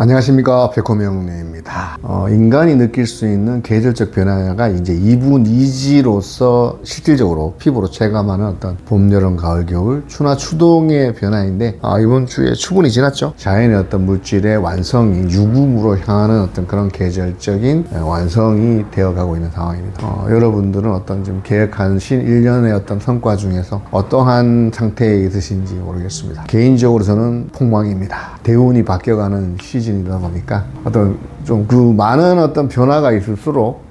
안녕하십니까, 백호명래입니다. 인간이 느낄 수 있는 계절적 변화가 이제 이분이지로서 실질적으로 피부로 체감하는 어떤 봄, 여름, 가을, 겨울, 추나 추동의 변화인데, 이번 주에 추분이 지났죠. 자연의 어떤 물질의 완성이 유금으로 향하는 어떤 그런 계절적인 완성이 되어가고 있는 상황입니다. 여러분들은 어떤 좀 계획하신 1년의 어떤 성과 중에서 어떠한 상태에 있으신지 모르겠습니다. 개인적으로 저는 폭망입니다. 대운이 바뀌어가는 시즌이다 보니까 어떤 좀 그 많은 어떤 변화가 있을수록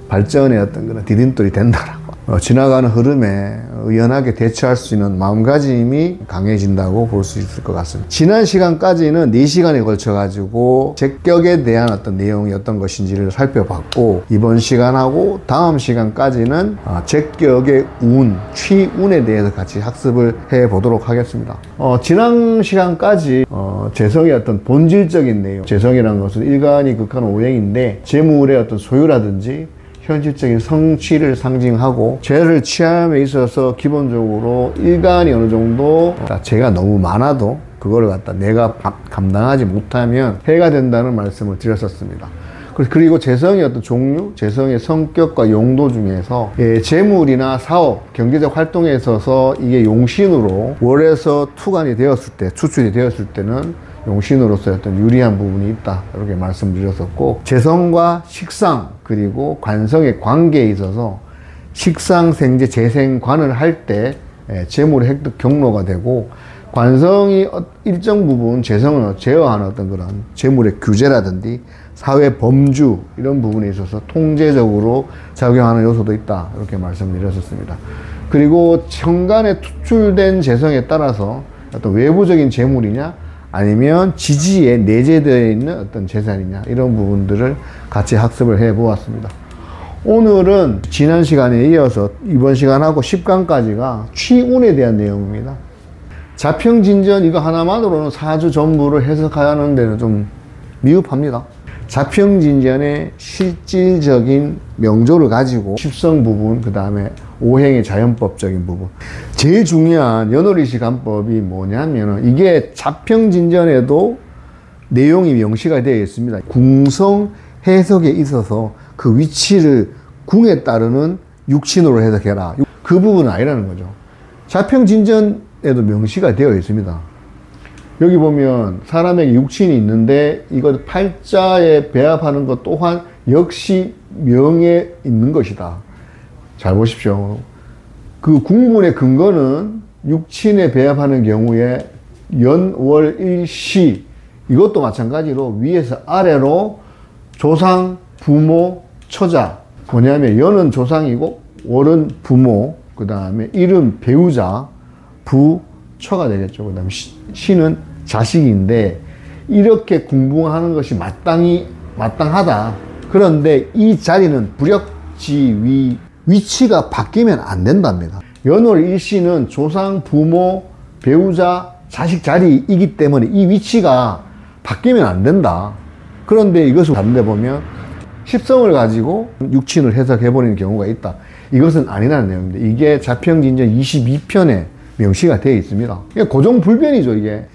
발전의 어떤 그런 디딤돌이 된다라고, 지나가는 흐름에 의연하게 대처할 수 있는 마음가짐이 강해진다고 볼 수 있을 것 같습니다. 지난 시간까지는 4시간에 걸쳐 가지고 제격에 대한 어떤 내용이 어떤 것인지를 살펴봤고, 이번 시간하고 다음 시간까지는 제격의 운, 취운에 대해서 같이 학습을 해 보도록 하겠습니다. 지난 시간까지 재성의 어떤 본질적인 내용, 재성이라는 것은 일간이 극한 오행인데 재물의 어떤 소유라든지 현실적인 성취를 상징하고, 죄를 취함에 있어서 기본적으로 일간이 어느 정도 죄가 너무 많아도 그거를 갖다 내가 감당하지 못하면 해가 된다는 말씀을 드렸었습니다. 그리고 재성의 어떤 종류, 재성의 성격과 용도 중에서 재물이나 사업, 경제적 활동에 있어서 이게 용신으로 월에서 투간이 되었을 때, 추출이 되었을 때는 용신으로서 어떤 유리한 부분이 있다, 이렇게 말씀드렸었고, 재성과 식상 그리고 관성의 관계에 있어서 식상, 생재, 재생관을 할 때 재물의 획득 경로가 되고, 관성이 일정 부분 재성을 제어하는 어떤 그런 재물의 규제라든지 사회 범주, 이런 부분에 있어서 통제적으로 작용하는 요소도 있다, 이렇게 말씀드렸었습니다. 그리고 천간에 투출된 재성에 따라서 어떤 외부적인 재물이냐 아니면 지지에 내재되어 있는 어떤 재산이냐, 이런 부분들을 같이 학습을 해 보았습니다. 오늘은 지난 시간에 이어서 이번 시간하고 10강까지가 취운에 대한 내용입니다. 자평진전 이거 하나만으로는 사주 전부를 해석하는 데는 좀 미흡합니다. 자평진전의 실질적인 명조를 가지고 십성 부분, 그 다음에 오행의 자연법적인 부분, 제일 중요한 연월일시 간법이 뭐냐면, 이게 자평진전에도 내용이 명시가 되어 있습니다. 궁성 해석에 있어서 그 위치를 궁에 따르는 육친으로 해석해라, 그 부분은 아니라는 거죠. 자평진전에도 명시가 되어 있습니다. 여기 보면 사람에게 육친이 있는데 이것 팔자에 배합하는 것 또한 역시 명에 있는 것이다. 잘 보십시오. 그 궁분의 근거는 육친에 배합하는 경우에 연, 월, 일, 시, 이것도 마찬가지로 위에서 아래로 조상, 부모, 처자, 뭐냐면 연은 조상이고 월은 부모, 그 다음에 일은 배우자, 부, 처가 되겠죠. 그 다음에 시는 자식인데, 이렇게 궁붕하는 것이 마땅하다. 그런데 이 자리는 불역지위, 위치가 바뀌면 안 된답니다. 연월 일시는 조상, 부모, 배우자, 자식 자리이기 때문에 이 위치가 바뀌면 안 된다. 그런데 이것을 다른데 보면 십성을 가지고 육친을 해석해버리는 경우가 있다. 이것은 아니라는 내용입니다. 이게 자평진전 22편에 명시가 되어 있습니다. 이게 고정불변이죠. 이게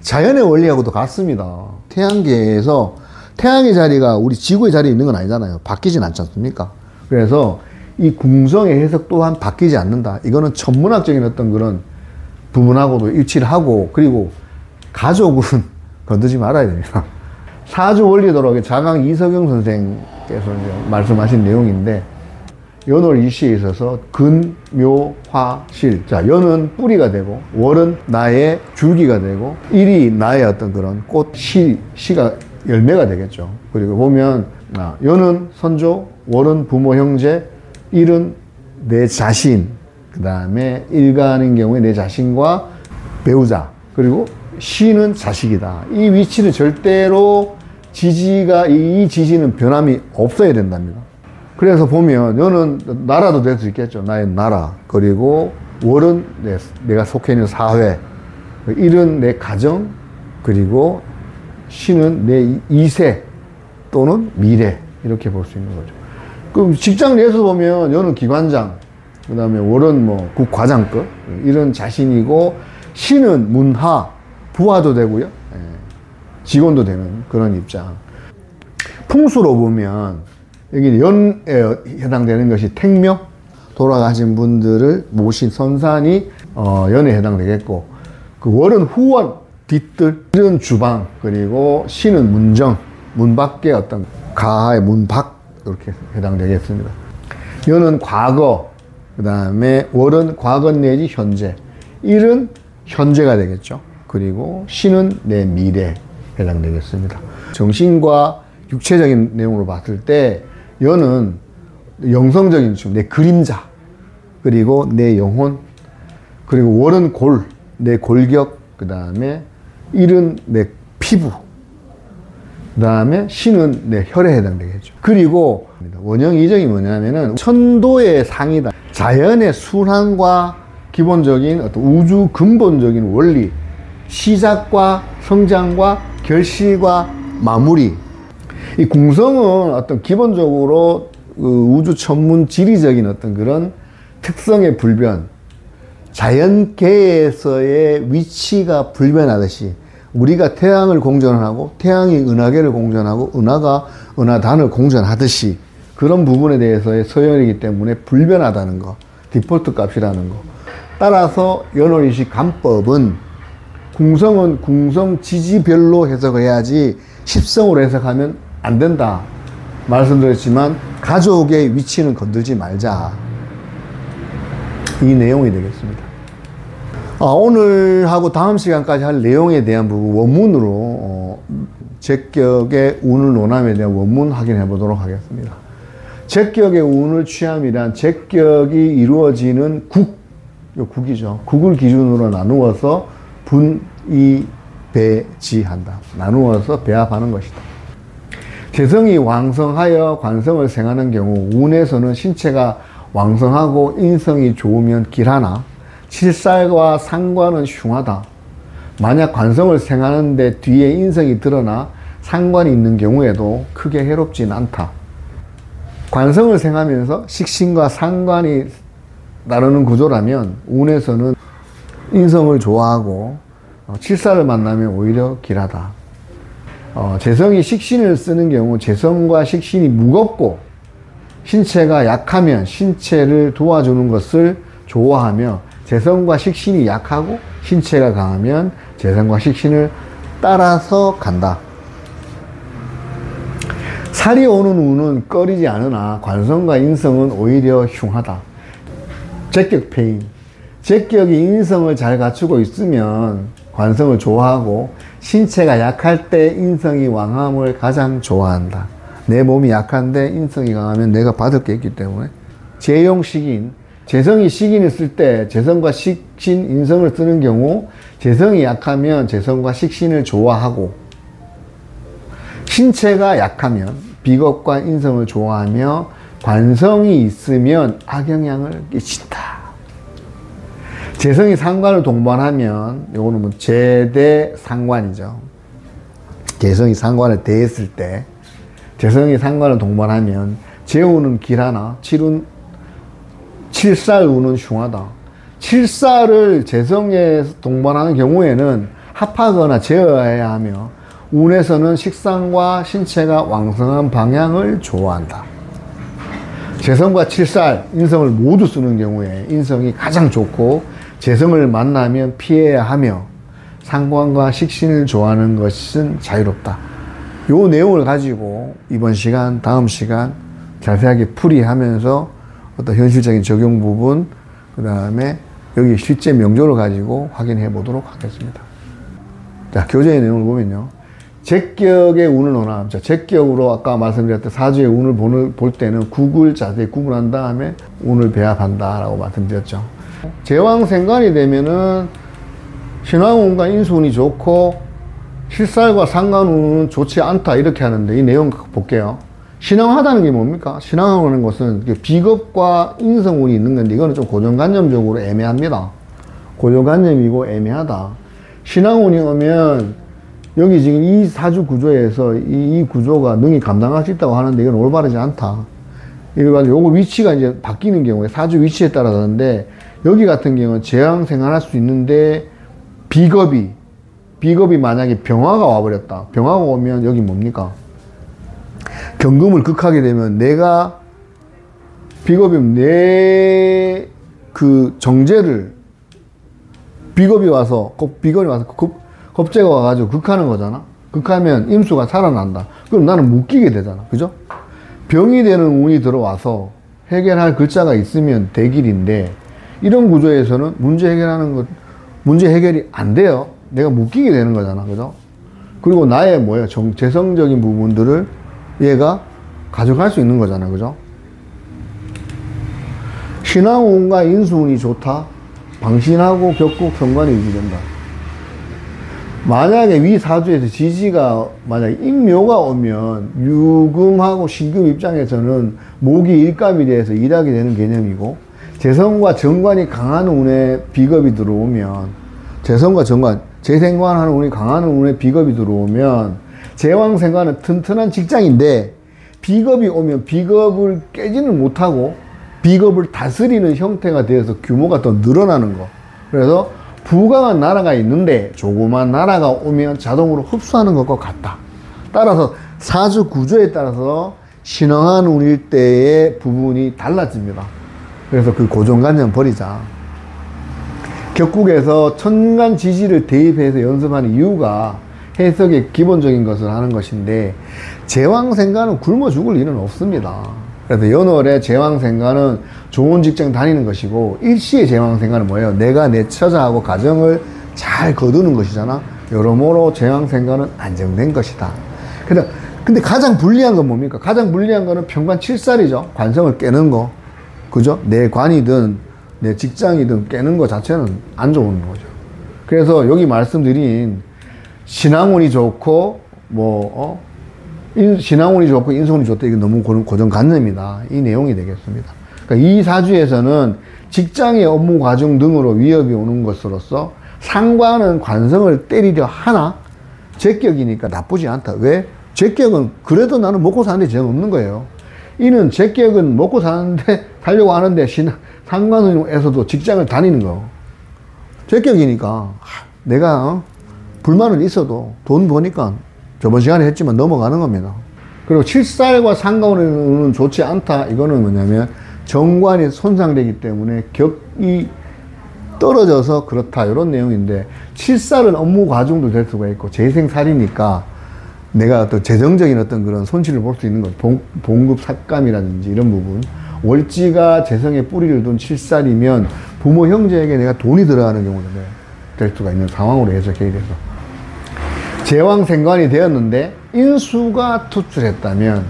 자연의 원리하고도 같습니다. 태양계에서 태양의 자리가 우리 지구의 자리에 있는 건 아니잖아요. 바뀌진 않지 않습니까? 그래서 이 궁성의 해석 또한 바뀌지 않는다. 이거는 천문학적인 어떤 그런 부분하고도 일치를 하고, 그리고 가족은 건드지 말아야 됩니다. 사주 원리도록의 자강 이석영 선생께서 이제 말씀하신 내용인데, 연월 일시에 있어서 근, 묘, 화, 실. 자, 연은 뿌리가 되고, 월은 나의 줄기가 되고, 일이 나의 어떤 그런 꽃, 시가 열매가 되겠죠. 그리고 보면, 연은 선조, 월은 부모, 형제, 일은 내 자신, 그 다음에 일간인 경우에 내 자신과 배우자, 그리고 시는 자식이다. 이 위치는 절대로 이 지지는 변함이 없어야 된답니다. 그래서 보면 연은 나라도 될 수 있겠죠. 나의 나라. 그리고 월은 내가 속해 있는 사회, 일은 내 가정, 그리고 시는 내 이세 또는 미래, 이렇게 볼 수 있는 거죠. 그럼 직장 내에서 보면 연은 기관장, 그 다음에 월은 뭐 국과장급, 일은 자신이고, 시는 문하, 부하도 되고요. 직원도 되는 그런 입장. 풍수로 보면 여기 연에 해당되는 것이 택묘, 돌아가신 분들을 모신 선산이 연에 해당되겠고, 그 월은 후원, 뒤뜰, 일은 주방, 그리고 신은 문정, 문 밖에 어떤 가하의 문 밖, 이렇게 해당되겠습니다. 연은 과거, 그 다음에 월은 과거 내지 현재, 일은 현재가 되겠죠. 그리고 신은 내 미래 해당되겠습니다. 정신과 육체적인 내용으로 봤을 때 연은 영성적인 내 그림자, 그리고 내 영혼, 그리고 월은 골, 내 골격, 그 다음에 일은 내 피부, 그 다음에 신은 내 혈에 해당되겠죠. 그리고 원형 이정이 뭐냐면은 천도의 상이다. 자연의 순환과 기본적인 어떤 우주 근본적인 원리, 시작과 성장과 결실과 마무리. 이 궁성은 어떤 기본적으로 우주 천문 지리적인 어떤 그런 특성의 불변, 자연계에서의 위치가 불변하듯이 우리가 태양을 공전하고 태양이 은하계를 공전하고 은하가 은하단을 공전하듯이 그런 부분에 대해서의 서열이기 때문에 불변하다는 거, 디폴트 값이라는 거. 따라서 연월일식 간법은 궁성은 궁성 지지별로 해석을 해야지 십성으로 해석하면 안 된다 말씀드렸지만 가족의 위치는 건들지 말자, 이 내용이 되겠습니다. 오늘 하고 다음 시간까지 할 내용에 대한 부분 원문으로 제격의 운을 논함에 대한 원문 확인해 보도록 하겠습니다. 제격의 운을 취함이란 제격이 이루어지는 국이죠. 국을 기준으로 나누어서 분이 배지한다. 나누어서 배합하는 것이다. 재성이 왕성하여 관성을 생하는 경우 운에서는 신체가 왕성하고 인성이 좋으면 길하나 칠살과 상관은 흉하다. 만약 관성을 생하는데 뒤에 인성이 드러나 상관이 있는 경우에도 크게 해롭진 않다. 관성을 생하면서 식신과 상관이 나르는 구조라면 운에서는 인성을 좋아하고 칠살을 만나면 오히려 길하다. 재성이 식신을 쓰는 경우 재성과 식신이 무겁고 신체가 약하면 신체를 도와주는 것을 좋아하며 재성과 식신이 약하고 신체가 강하면 재성과 식신을 따라서 간다. 살이 오는 운은 꺼리지 않으나 관성과 인성은 오히려 흉하다. 제격패인. 제격이 인성을 잘 갖추고 있으면 관성을 좋아하고 신체가 약할 때 인성이 왕함을 가장 좋아한다. 내 몸이 약한데 인성이 강하면 내가 받을 게 있기 때문에. 재용식인. 재성이 식인을 쓸 때 재성과 식신, 인성을 쓰는 경우 재성이 약하면 재성과 식신을 좋아하고 신체가 약하면 비겁과 인성을 좋아하며 관성이 있으면 악영향을 끼친다. 재성이 상관을 동반하면 요거는 뭐 재대 상관이죠. 재성이 상관을 대했을 때 재성이 상관을 동반하면 재운은 길하나 칠살운은 흉하다. 칠살을 재성에 동반하는 경우에는 합하거나 제어해야 하며 운에서는 식상과 신체가 왕성한 방향을 좋아한다. 재성과 칠살, 인성을 모두 쓰는 경우에 인성이 가장 좋고 재성을 만나면 피해야 하며 상관과 식신을 좋아하는 것은 자유롭다. 요 내용을 가지고 이번 시간, 다음 시간 자세하게 풀이하면서 어떤 현실적인 적용 부분, 그 다음에 여기 실제 명조를 가지고 확인해 보도록 하겠습니다. 자, 교재의 내용을 보면요. 제격의 운을 논함. 자, 제격으로 아까 말씀드렸던 사주의 운을 볼 때는 국을 자세히 구분한 다음에 운을 배합한다 라고 말씀드렸죠. 제왕생관이 되면은 신왕운과 인수운이 좋고 실살과 상관운은 좋지 않다 이렇게 하는데 이 내용 볼게요. 신앙하다는 게 뭡니까? 신앙하는 것은 비겁과 인성운이 있는 건데 이거는 좀 고정관념적으로 애매합니다. 고정관념이고 애매하다. 신앙운이 오면 여기 지금 이 사주 구조에서 이 구조가 능히 감당할 수 있다고 하는데 이건 올바르지 않다. 이거 요거 위치가 이제 바뀌는 경우에 사주 위치에 따라 다른데 여기 같은 경우는 재앙 생활할 수 있는데 비겁이 비겁이 만약에 병화가 와버렸다. 병화가 오면 여기 뭡니까? 경금을 극하게 되면 내가 비겁이면 내 그 정제를 비겁이 와서 겁재가 와가지고 극하는 거잖아. 극하면 임수가 살아난다. 그럼 나는 묶이게 되잖아. 그죠? 병이 되는 운이 들어와서 해결할 글자가 있으면 대길인데 이런 구조에서는 문제 해결이 안 돼요. 내가 묶이게 되는 거잖아. 그죠? 그리고 나의 재성적인 부분들을 얘가 가져갈 수 있는 거잖아. 그죠? 신화운과 인수운이 좋다. 방신하고 격국 정관이 유지된다. 만약에 위 사주에서 지지가 만약에 인묘가 오면 유금하고 신금 입장에서는 목이 일감이 돼서 일하게 되는 개념이고, 재성과 정관이 강한 운에 비겁이 들어오면, 재성과 정관, 재생관하는 운이 강한 운에 비겁이 들어오면 제왕생관은 튼튼한 직장인데 비겁이 오면 비겁을 깨지는 못하고 비겁을 다스리는 형태가 되어서 규모가 더 늘어나는 거. 그래서 부강한 나라가 있는데 조그만 나라가 오면 자동으로 흡수하는 것과 같다. 따라서 사주 구조에 따라서 신흥한 운일 때의 부분이 달라집니다. 그래서 그 고정관념 버리자. 격국에서 천간 지지를 대입해서 연습하는 이유가 해석의 기본적인 것을 하는 것인데, 제왕생관은 굶어 죽을 일은 없습니다. 그래서 연월에 제왕생관은 좋은 직장 다니는 것이고, 일시의 제왕생관은 뭐예요? 내가 내 처자하고 가정을 잘 거두는 것이잖아. 여러모로 제왕생관은 안정된 것이다. 근데 가장 불리한 건 뭡니까? 가장 불리한 거는 평관 7살이죠. 관성을 깨는 거. 그죠? 내 관이든 내 직장이든 깨는 거 자체는 안 좋은 거죠. 그래서 여기 말씀드린 신앙운이 좋고 신앙운이 좋고 인성운이 좋다. 이게 너무 고정관념이다. 이 내용이 되겠습니다. 그러니까 이 사주에서는 직장의 업무 과정 등으로 위협이 오는 것으로서 상관은 관성을 때리려 하나 제격이니까 나쁘지 않다. 왜? 제격은 그래도 나는 먹고 사는데 죄는 없는 거예요. 이는 제격은 먹고 사는데 살려고 하는데 상관운에서도 직장을 다니는 거. 제격이니까 내가 불만은 있어도 돈 버니까 저번 시간에 했지만 넘어가는 겁니다. 그리고 7살과 상관운은 좋지 않다. 이거는 뭐냐면 정관이 손상되기 때문에 격이 떨어져서 그렇다. 이런 내용인데, 7살은 업무 과중도 될 수가 있고 재생살이니까 내가 어떤 재정적인 어떤 그런 손실을 볼 수 있는 것, 봉급 삭감이라든지 이런 부분. 월지가 재성에 뿌리를 둔 7살이면 부모 형제에게 내가 돈이 들어가는 경우도 될 수가 있는 상황으로 해석해야 돼서, 제왕생관이 되었는데 인수가 투출했다면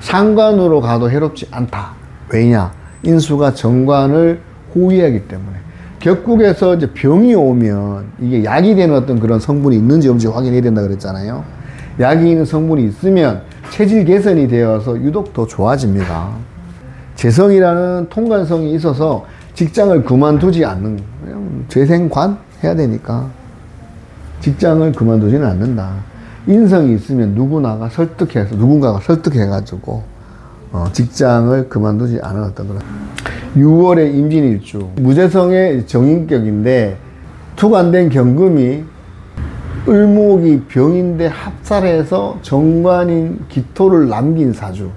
상관으로 가도 해롭지 않다. 왜냐? 인수가 정관을 호위하기 때문에. 격국에서 이제 병이 오면 이게 약이 되는 어떤 그런 성분이 있는지 없는지 확인해야 된다 그랬잖아요. 약이 있는 성분이 있으면 체질 개선이 되어서 유독 더 좋아집니다. 재성이라는 통관성이 있어서 직장을 그만두지 않는, 재생관 해야 되니까 직장을 그만두지는 않는다. 인성이 있으면 누군가가 설득해가지고 직장을 그만두지 않은 어떤 그런. 6월에 임진일주, 무재성의 정인격인데 투관된 경금이 을목이 병인데 합살해서 정관인 기토를 남긴 사주.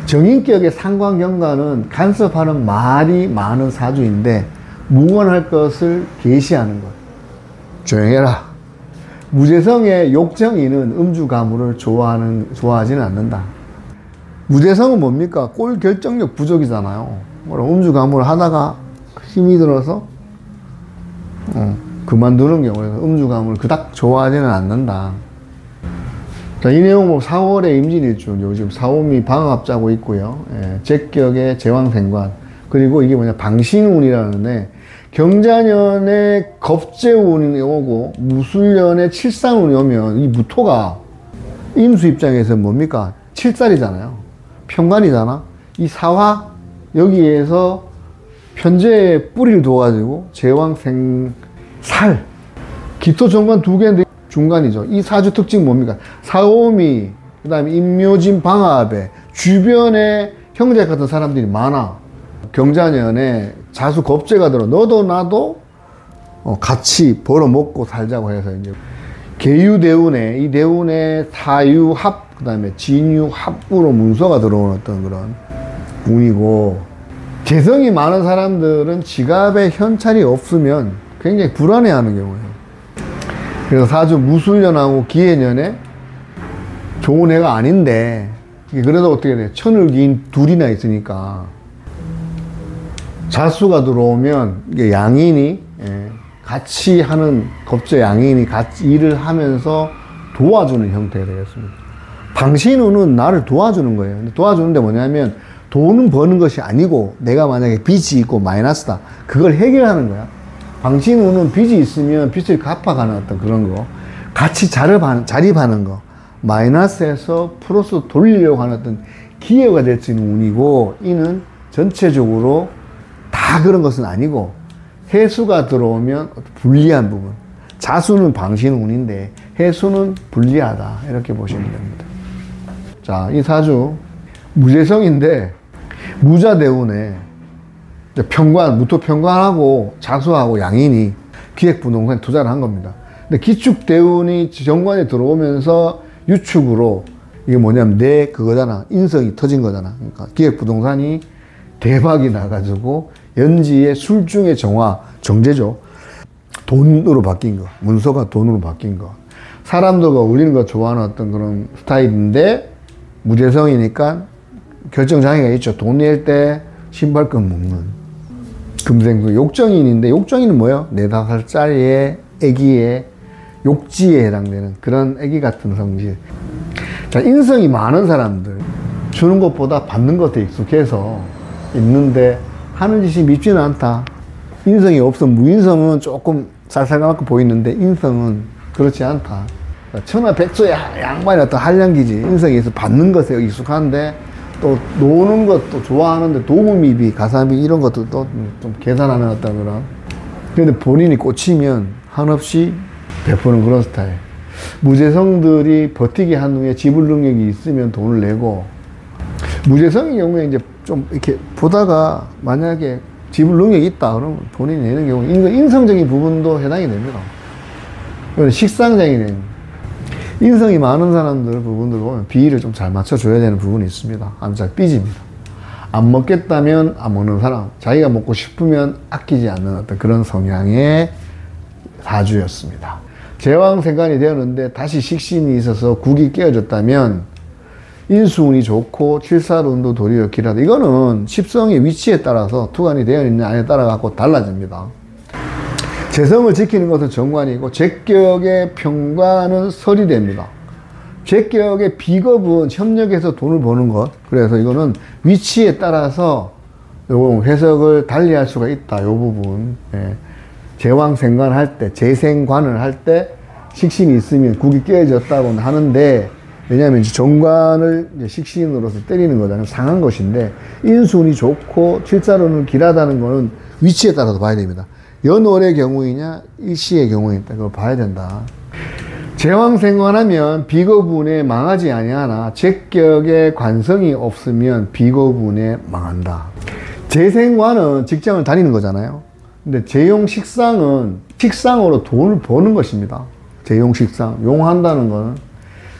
정인격의 상관경관은 간섭하는 말이 많은 사주인데 무관할 것을 계시하는 것. 조용해라. 무재성의 욕정인은 음주가물을 좋아하지는 않는다. 무재성은 뭡니까? 꼴 결정력 부족이잖아요. 음주가물을 하다가 힘이 들어서 그만두는 경우에는 음주가물을 그닥 좋아하지는 않는다. 자, 이 내용 4월에 임진일주, 요즘 사오미 방합자고 있고요. 제격의 제왕생관, 그리고 이게 방신운이라는데, 경자년에 겁재운이 오고 무술년에 칠상운이 오면 이 무토가 임수 입장에서 뭡니까? 7살이잖아요. 평관이잖아. 이 사화 여기에서 편재에 뿌리를 둬가지고 제왕생살, 기토정관 2개인데 중간이죠. 이 사주 특징 뭡니까? 사오미, 그 다음에 임묘진 방합에 주변에 형제 같은 사람들이 많아. 경자년에 자수 겁재가 들어. 너도 나도 같이 벌어먹고 살자고 해서 이제 계유대운에, 이 대운에 사유합, 그 다음에 진유합으로 문서가 들어오는 어떤 그런 운이고, 재성이 많은 사람들은 지갑에 현찰이 없으면 굉장히 불안해하는 경우예요. 그래서 사주 무술년하고 기해년에 좋은 해가 아닌데, 그래도 어떻게 돼? 천을기인 둘이나 있으니까 자수가 들어오면 이게 양인이 같이 하는 겁조 양인이 같이 일을 하면서 도와주는 형태가 되겠습니다. 방신운은 나를 도와주는 거예요. 근데 도와주는데 뭐냐면 돈은 버는 것이 아니고 내가 만약에 빚이 있고 마이너스다. 그걸 해결하는 거야. 방신운은 빚이 있으면 빚을 갚아가는 어떤 그런 거. 같이 자립하는 거. 마이너스에서 플러스 돌리려고 하는 어떤 기회가 될 수 있는 운이고, 이는 전체적으로 다 그런 것은 아니고 해수가 들어오면 불리한 부분, 자수는 방신운인데 해수는 불리하다, 이렇게 보시면 됩니다. 자, 이 사주 무재성인데 무자대운에 평관, 무토평관하고 자수하고 양인이 기획부동산에 투자를 한 겁니다. 근데 기축대운이 정관에 들어오면서 유축으로, 이게 뭐냐면 내 그거잖아, 인성이 터진 거잖아. 그러니까 기획부동산이 대박이 나가지고 연지의 술중의 정화, 정제죠. 돈으로 바뀐 거, 문서가 돈으로 바뀐 거. 사람들과 어울리는 거 좋아하는 어떤 그런 스타일인데 무재성이니까 결정장애가 있죠. 돈 낼 때 신발끈 묶는 금생수. 욕정인인데, 욕정인은 뭐예요? 4-5살짜리의 애기의 욕지에 해당되는 그런 애기 같은 성질. 자, 인성이 많은 사람들, 주는 것보다 받는 것에 익숙해서 있는데 하는 짓이 밉지는 않다. 인성이 없어. 무인성은 조금 쌀쌀맞게 보이는데 인성은 그렇지 않다. 천하백소의 양반이 어떤 한량기지. 인성이 있어 받는 것에 익숙한데 또 노는 것도 좋아하는데 도구미비, 가사미 이런 것도 좀 계산하는 어떤 그런. 근데 본인이 꽂히면 한없이 베푸는 그런 스타일. 무재성들이 버티기 한눈에 지불 능력이 있으면 돈을 내고, 무재성의 경우에 이제 좀 이렇게 보다가 만약에 지불 능력이 있다 그러면 본인이 내는 경우, 인성적인 부분도 해당이 됩니다. 식상장애는 인성이 많은 사람들 부분들 보면 비위를 좀 잘 맞춰줘야 되는 부분이 있습니다. 안 잘 삐집니다. 안 먹겠다면 안 먹는 사람, 자기가 먹고 싶으면 아끼지 않는 어떤 그런 성향의 사주였습니다. 제왕생관이 되었는데 다시 식신이 있어서 국이 깨어졌다면 인수운이 좋고 칠살운도 도리어 길하다. 이거는 십성의 위치에 따라서 투관이 되어 있는 안에 따라 갖고 달라집니다. 재성을 지키는 것은 정관이고 제격의 평관은 설이 됩니다. 제격의 비겁은 협력해서 돈을 버는 것. 그래서 이거는 위치에 따라서 요거 해석을 달리할 수가 있다. 요 부분. 예. 제왕생관 할 때, 재생관을 할 때 식신이 있으면 국이 깨어졌다고 하는데, 왜냐하면 정관을 식신으로서 때리는 거잖아요. 상한 것인데, 인수운이 좋고 칠살운은 길하다는 거는 위치에 따라서 봐야 됩니다. 연월의 경우이냐 일시의 경우이냐 그걸 봐야 된다. 제왕생관하면 비거분에 망하지 아니하나 제격의 관성이 없으면 비거분에 망한다. 재생관은 직장을 다니는 거잖아요. 근데 재용식상은 식상으로 돈을 버는 것입니다. 재용식상, 용한다는 거는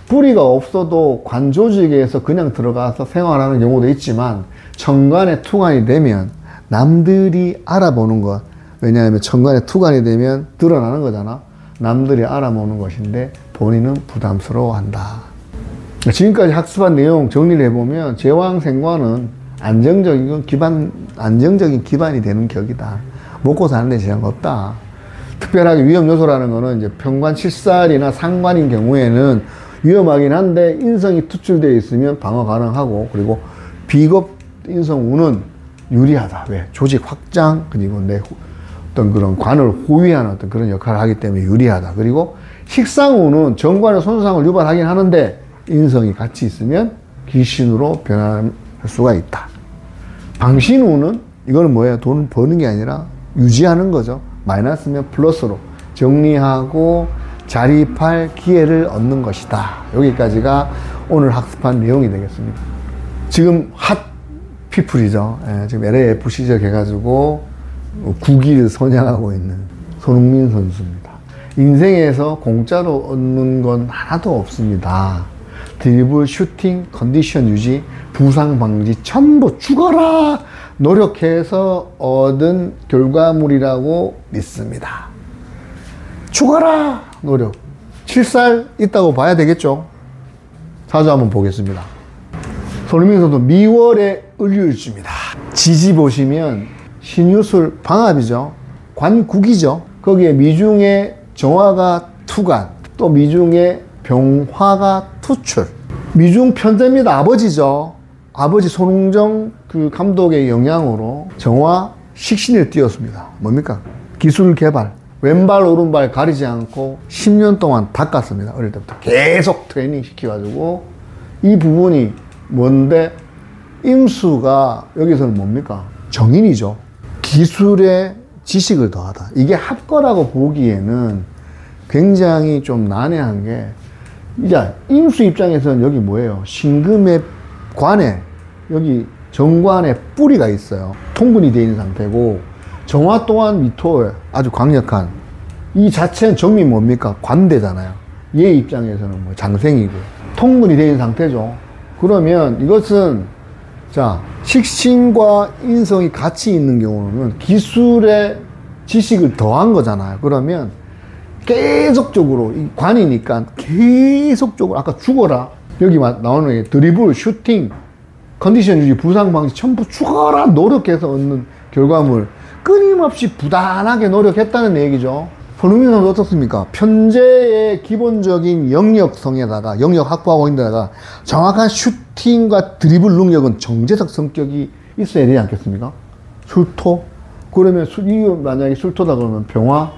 뿌리가 없어도 관조직에서 그냥 들어가서 생활하는 경우도 있지만 천간에 투관이 되면 남들이 알아보는 것. 왜냐하면 천간에 투관이 되면 드러나는 거잖아. 남들이 알아보는 것인데 본인은 부담스러워한다. 지금까지 학습한 내용 정리를 해보면 제왕생관은 안정적인 기반이 되는 격이다. 먹고 사는 데 지장이 없다. 특별하게 위험 요소라는 거는 이제 평관 칠살이나 상관인 경우에는 위험하긴 한데 인성이 투출되어 있으면 방어 가능하고, 그리고 비겁 인성운은 유리하다. 왜? 조직 확장, 그리고 내 어떤 그런 관을 호위하는 어떤 그런 역할을 하기 때문에 유리하다. 그리고 식상운은 정관의 손상을 유발하긴 하는데 인성이 같이 있으면 귀신으로 변할 수가 있다. 방신운은 이거는 뭐예요? 돈을 버는 게 아니라 유지하는 거죠. 마이너스면 플러스로 정리하고 자립할 기회를 얻는 것이다. 여기까지가 오늘 학습한 내용이 되겠습니다. 지금 핫 피플이죠. 예, 지금 LAF 시절 해가지고 국위를 선양하고 있는 손흥민 선수입니다. 인생에서 공짜로 얻는 건 하나도 없습니다. 드리블, 슈팅, 컨디션 유지, 부상 방지 전부 죽어라 노력해서 얻은 결과물이라고 믿습니다. 죽어라 노력. 7살 있다고 봐야 되겠죠. 자주 한번 보겠습니다. 손흥민 선수 미월에 을류일주입니다. 지지 보시면 신유술 방합이죠. 관국이죠. 거기에 미중의 정화가 투간, 또 미중의 병화가 투출. 미중 편제입니다. 아버지죠. 아버지 손흥정 그 감독의 영향으로 정화 식신을 띄웠습니다. 뭡니까? 기술 개발. 왼발 오른발 가리지 않고 10년 동안 닦았습니다. 어릴 때부터 계속 트레이닝 시켜가지고. 이 부분이 뭔데? 임수가 여기서는 뭡니까? 정인이죠. 기술에 지식을 더하다. 이게 합거라고 보기에는 굉장히 좀 난해한 게, 이제 임수 입장에서는 여기 뭐예요? 신금의 관에, 여기 정관에 뿌리가 있어요. 통분이 되어 있는 상태고, 정화 또한 미토에 아주 강력한, 이 자체는 정미 뭡니까? 관대잖아요. 얘 입장에서는 뭐 장생이고, 통분이 되어 있는 상태죠. 그러면 이것은, 자, 식신과 인성이 같이 있는 경우는 기술의 지식을 더한 거잖아요. 그러면 계속적으로, 이 관이니까 계속적으로, 아까 죽어라. 여기 나오는 게 드리블, 슈팅, 컨디션 유지, 부상 방지 전부 죽어라 노력해서 얻는 결과물. 끊임없이 부단하게 노력했다는 얘기죠. 손흥민 선수 어떻습니까? 편제의 기본적인 영역성에다가, 영역 확보하고 있는데다가 정확한 슈팅과 드리블 능력은 정제적 성격이 있어야 되지 않겠습니까? 술토? 그러면 만약에 술토다 그러면 병화?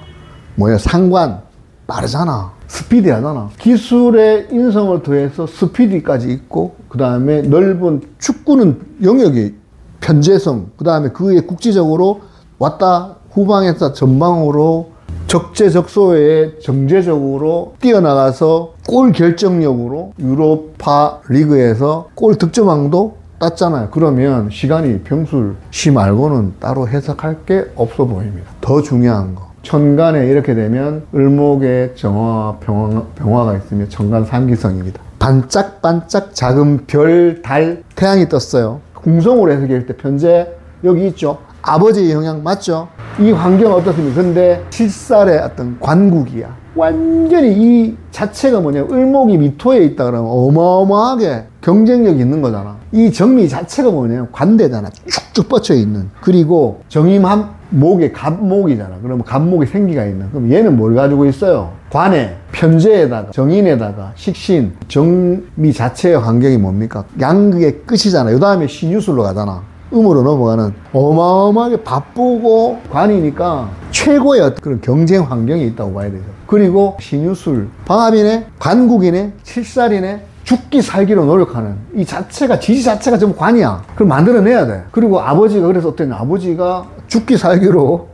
뭐야? 상관? 빠르잖아. 스피디하잖아. 기술의 인성을 더해서 스피디까지 있고, 그 다음에 넓은 축구는 영역이 편제성, 그 다음에 그에 국지적으로 왔다 후방에서 전방으로 적재적소에 정제적으로 뛰어나가서 골 결정력으로 유로파 리그에서 골 득점왕도 땄잖아요. 그러면 시간이 병술 시 말고는 따로 해석할 게 없어 보입니다. 더 중요한 거, 천간에 이렇게 되면 을목에 정화, 병화가 있으면 천간 삼기성입니다. 반짝반짝 작은 별, 달, 태양이 떴어요. 궁성으로 해석할 때 편제 여기 있죠. 아버지의 영향 맞죠? 이 환경 어떻습니까? 근데 7살의 어떤 관국이야. 완전히 이 자체가 뭐냐면 을목이 미토에 있다 그러면 어마어마하게 경쟁력이 있는 거잖아. 이 정미 자체가 뭐냐면 관대잖아. 쭉쭉 뻗쳐 있는. 그리고 정임한 목에 갑목이잖아. 그러면 갑목에 생기가 있는. 그럼 얘는 뭘 가지고 있어요? 관에, 편제에다가, 정인에다가, 식신, 정미 자체의 환경이 뭡니까? 양극의 끝이잖아. 그 다음에 신유술로 가잖아. 음으로 넘어가는 어마어마하게 바쁘고 관이니까 최고의 어떤 그런 경쟁 환경이 있다고 봐야 되죠. 그리고 신유술, 방합이네, 관국이네, 7살이네, 죽기 살기로 노력하는 이 자체가, 지지 자체가 전부 관이야. 그걸 만들어내야 돼. 그리고 아버지가 그래서 어땠냐. 아버지가 죽기 살기로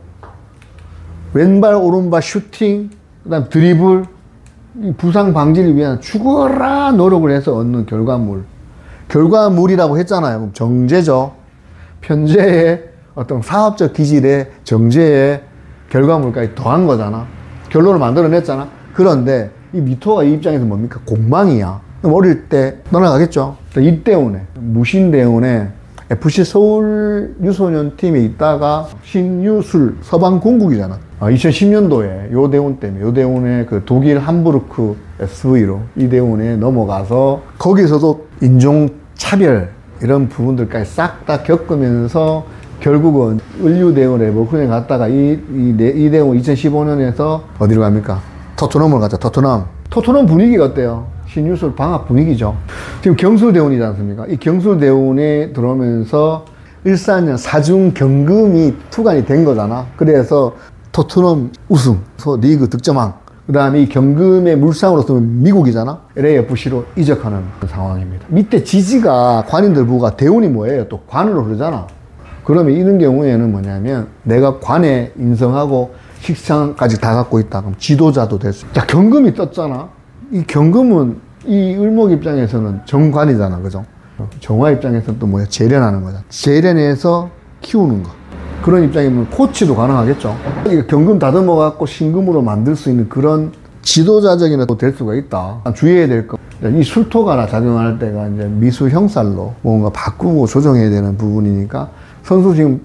왼발, 오른발 슈팅, 그 다음 드리블, 이 부상 방지를 위한 죽어라 노력을 해서 얻는 결과물. 결과물이라고 했잖아요. 그럼 정제죠. 편제의 어떤 사업적 기질의 정제의 결과물까지 더한 거잖아. 결론을 만들어냈잖아. 그런데 이 미토가 이 입장에서 뭡니까? 공망이야. 그럼 어릴 때 떠나가겠죠. 이때운에, 무신대운에 FC 서울 유소년 팀에 있다가 신유술 서방공국이잖아. 2010년도에 요 대운 때문에, 요 대운에 그 독일 함부르크 SV로 이 대운에 넘어가서 거기서도 인종차별 이런 부분들까지 싹 다 겪으면서 결국은 을류대운에 머크에 갔다가 이 대운 2015년에서 어디로 갑니까? 토트넘으로 가죠. 토트넘 분위기가 어때요? 신유술 방학 분위기죠. 지금 경술대운이지 않습니까? 이 경술대운에 들어오면서 일산년 사중 경금이 투간이 된 거잖아. 그래서 토트넘 우승, 리그 득점왕, 그 다음에 이 경금의 물상으로서는 미국이잖아. LAFC로 이적하는 상황입니다. 밑에 지지가 관인들 부가 대운이 뭐예요? 또 관으로 흐르잖아. 그러면 이런 경우에는 뭐냐면 내가 관에 인성하고 식상까지 다 갖고 있다. 그럼 지도자도 될 수 있다. 자, 경금이 떴잖아. 이 경금은 이 을목 입장에서는 정관이잖아. 그죠? 정화 입장에서는 또 뭐야? 재련하는 거잖아. 재련해서 키우는 거. 그런 입장이면 코치도 가능하겠죠. 경금 다듬어 갖고 신금으로 만들 수 있는 그런 지도자적인 될 수가 있다. 주의해야 될 거. 이 술토가 작용할 때가 이제 미수 형살로 뭔가 바꾸고 조정해야 되는 부분이니까 선수 지금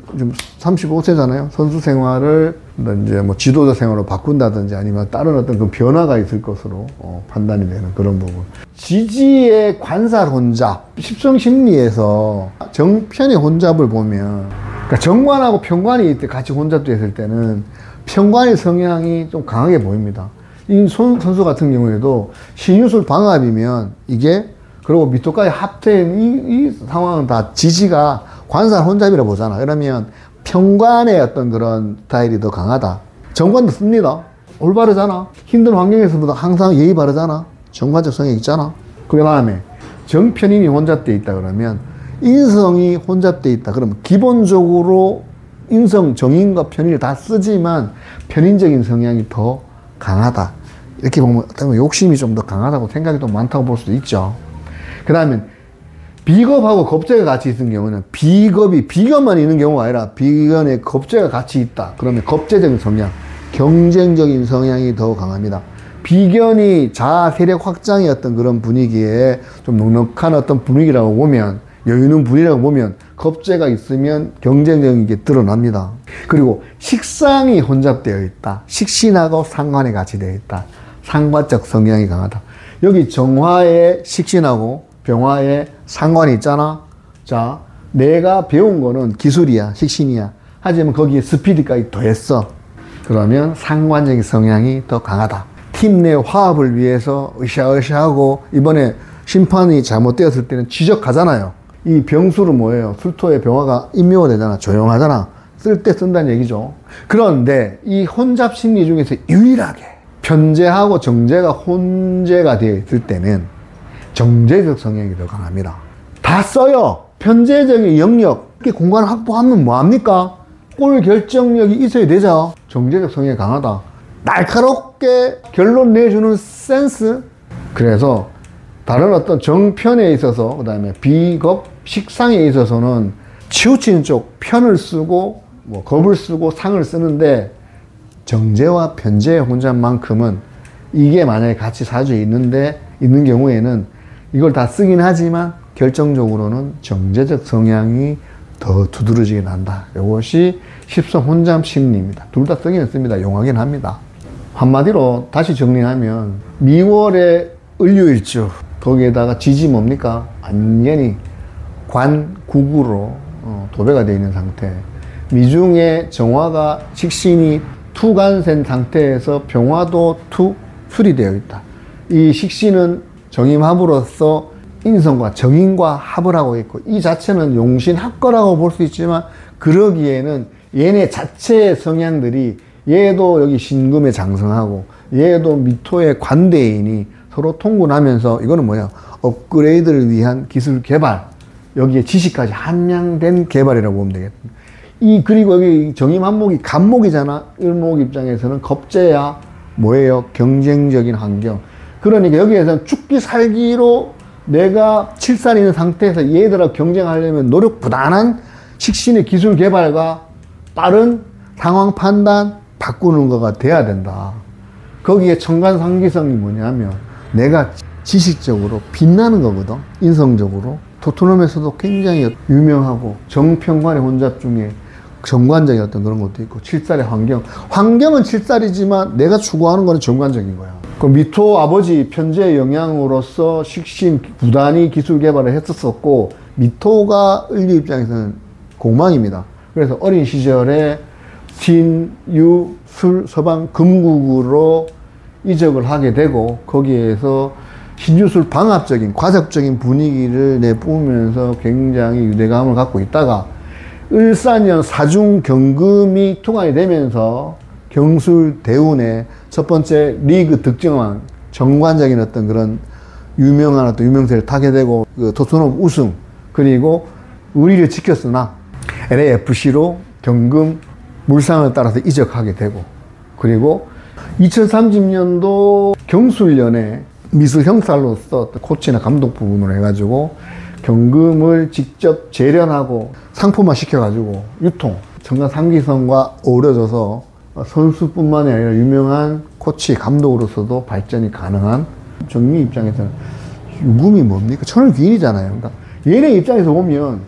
35세잖아요. 선수 생활을 이제 뭐 지도자 생활로 바꾼다든지 아니면 다른 어떤 그 변화가 있을 것으로 판단이 되는 그런 부분. 지지의 관살 혼잡, 십성심리에서 정편의 혼잡을 보면, 그러니까 정관하고 편관이 같이 혼잡되었을 때는 편관의 성향이 좀 강하게 보입니다. 이 선수 같은 경우에도 신유술 방합이면 이게, 그리고 미토까지 합된 이 상황은 다 지지가 관살 혼잡이라 보잖아. 그러면 편관의 어떤 그런 스타일이 더 강하다. 정관도 씁니다. 올바르잖아. 힘든 환경에서도 항상 예의 바르잖아. 정관적 성향이 있잖아. 그 다음에 정편인이 혼잡되어 있다 그러면 인성이 혼잡되어 있다. 그러면 기본적으로 인성, 정인과 편인을 다 쓰지만 편인적인 성향이 더 강하다. 이렇게 보면 욕심이 좀 더 강하다고 생각이 더 많다고 볼 수도 있죠. 그 다음에 비겁하고 겁재가 같이 있는 경우는 비겁만 있는 경우가 아니라 비견에 겁재가 같이 있다. 그러면 겁재적인 성향, 경쟁적인 성향이 더 강합니다. 비견이 자아 세력 확장의 어떤 그런 분위기에 좀 넉넉한 어떤 분위기라고 보면, 여유 있는 분위기라고 보면 겁재가 있으면 경쟁적인 게 드러납니다. 그리고 식상이 혼잡되어 있다. 식신하고 상관이 같이 되어 있다. 상관적 성향이 강하다. 여기 정화에 식신하고 병화에 상관이 있잖아. 자, 내가 배운 거는 기술이야, 식신이야. 하지만 거기에 스피드까지 더했어. 그러면 상관적인 성향이 더 강하다. 팀 내 화합을 위해서 으쌰으쌰하고, 이번에 심판이 잘못되었을 때는 지적하잖아요. 이 병수는 뭐예요? 술토의 병화가 인묘가 되잖아. 조용하잖아. 쓸 때 쓴다는 얘기죠. 그런데 이 혼잡 심리 중에서 유일하게 편재하고 정재가 혼재가 되어 있을 때는 정재적 성향이 더 강합니다. 다 써요. 편재적인 영역, 이렇게 공간을 확보하면 뭐합니까? 골 결정력이 있어야 되죠. 정재적 성향이 강하다. 날카롭게 결론 내주는 센스. 그래서 다른 어떤 정편에 있어서, 그 다음에 비겁, 식상에 있어서는 치우치는 쪽 편을 쓰고 뭐 겁을 쓰고 상을 쓰는데, 정재와 편재의 혼잡만큼은 이게 만약에 같이 사주에 있는 경우에는 이걸 다 쓰긴 하지만 결정적으로는 정재적 성향이 더 두드러지게 난다. 이것이 십성 혼잡 심리입니다. 둘 다 쓰기는 씁니다. 용하긴 합니다. 한마디로 다시 정리하면 미월의 을유일주, 거기에다가 지지 뭡니까? 완전히 관국으로 도배가 되어 있는 상태. 미중에 정화가 식신이 투간센 상태에서 병화도 수리되어 있다. 이 식신은 정임합으로서 인성과 정인과 합을 하고 있고, 이 자체는 용신합거라고 볼 수 있지만, 그러기에는 얘네 자체의 성향들이, 얘도 여기 신금에 장성하고 얘도 미토의 관대인이 서로 통분하면서, 이거는 뭐냐, 업그레이드를 위한 기술 개발, 여기에 지식까지 함량된 개발이라고 보면 되겠습니다. 그리고 여기 정임한목이 간목이잖아. 을목 입장에서는 겁재야 뭐예요? 경쟁적인 환경. 그러니까 여기에서는 죽기 살기로 내가 칠살이 있는 상태에서 얘들하고 경쟁하려면 노력부단한 식신의 기술 개발과 빠른 상황 판단 바꾸는 거가 돼야 된다. 거기에 청간상기성이 뭐냐면 내가 지식적으로 빛나는 거거든. 인성적으로. 토트넘에서도 굉장히 유명하고 정평관의 혼잡 중에 정관적인 어떤 그런 것도 있고, 칠살의 환경은 칠살이지만 내가 추구하는 거는 정관적인 거야. 그 미토 아버지 편재의 영향으로서 식신 부단히 기술 개발을 했었고, 미토가 을류 입장에서는 공망입니다. 그래서 어린 시절에 진, 유, 술, 서방, 금국으로 이적을 하게 되고, 거기에서 신유술 방합적인 과적적인 분위기를 내뿜으면서 굉장히 유대감을 갖고 있다가, 을사년 사중 경금이 통합이 되면서 경술 대운의 첫 번째 리그 득점왕, 정관적인 어떤 그런 유명한 어떤 유명세를 타게 되고, 그 토트넘 우승, 그리고 의리를 지켰으나 LAFC로 경금 물상을 따라서 이적하게 되고, 그리고 2030년도 경술련에 미술 형살로서 코치나 감독 부분으로 해가지고 경금을 직접 재련하고 상품화 시켜가지고 유통, 청산 삼기선과 어우러져서 선수뿐만이 아니라 유명한 코치, 감독으로서도 발전이 가능한 정미 입장에서는 유금이 뭡니까? 천을 귀인이잖아요. 그러니까 얘네 입장에서 보면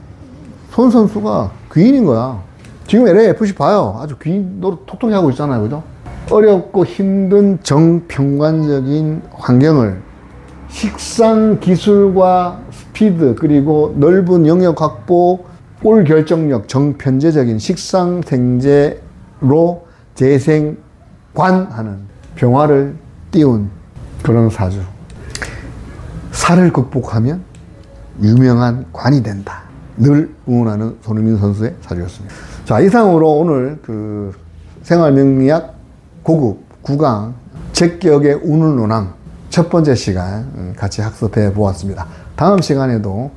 손 선수가 귀인인 거야. 지금 LAFC 봐요. 아주 귀인 노릇 톡톡히 하고 있잖아요. 그죠? 어렵고 힘든 정평관적인 환경을 식상 기술과 스피드 그리고 넓은 영역 확보, 골 결정력, 정편제적인 식상생제로 재생관하는 병화를 띄운 그런 사주. 살을 극복하면 유명한 관이 된다. 늘 응원하는 손흥민 선수의 사주였습니다. 자, 이상으로 오늘 그 생활명리학 고급 9강 제격의 운운운항 첫 번째 시간 같이 학습해 보았습니다. 다음 시간에도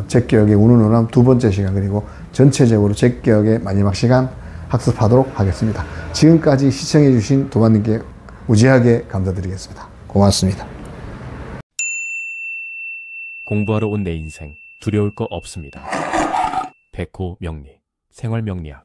제격의 운운운항 두 번째 시간 그리고 전체적으로 제격의 마지막 시간 학습하도록 하겠습니다. 지금까지 시청해 주신 도반님께 무지하게 감사드리겠습니다. 고맙습니다. 공부하러 온 내 인생 두려울 거 없습니다. 백호 명리 생활명리학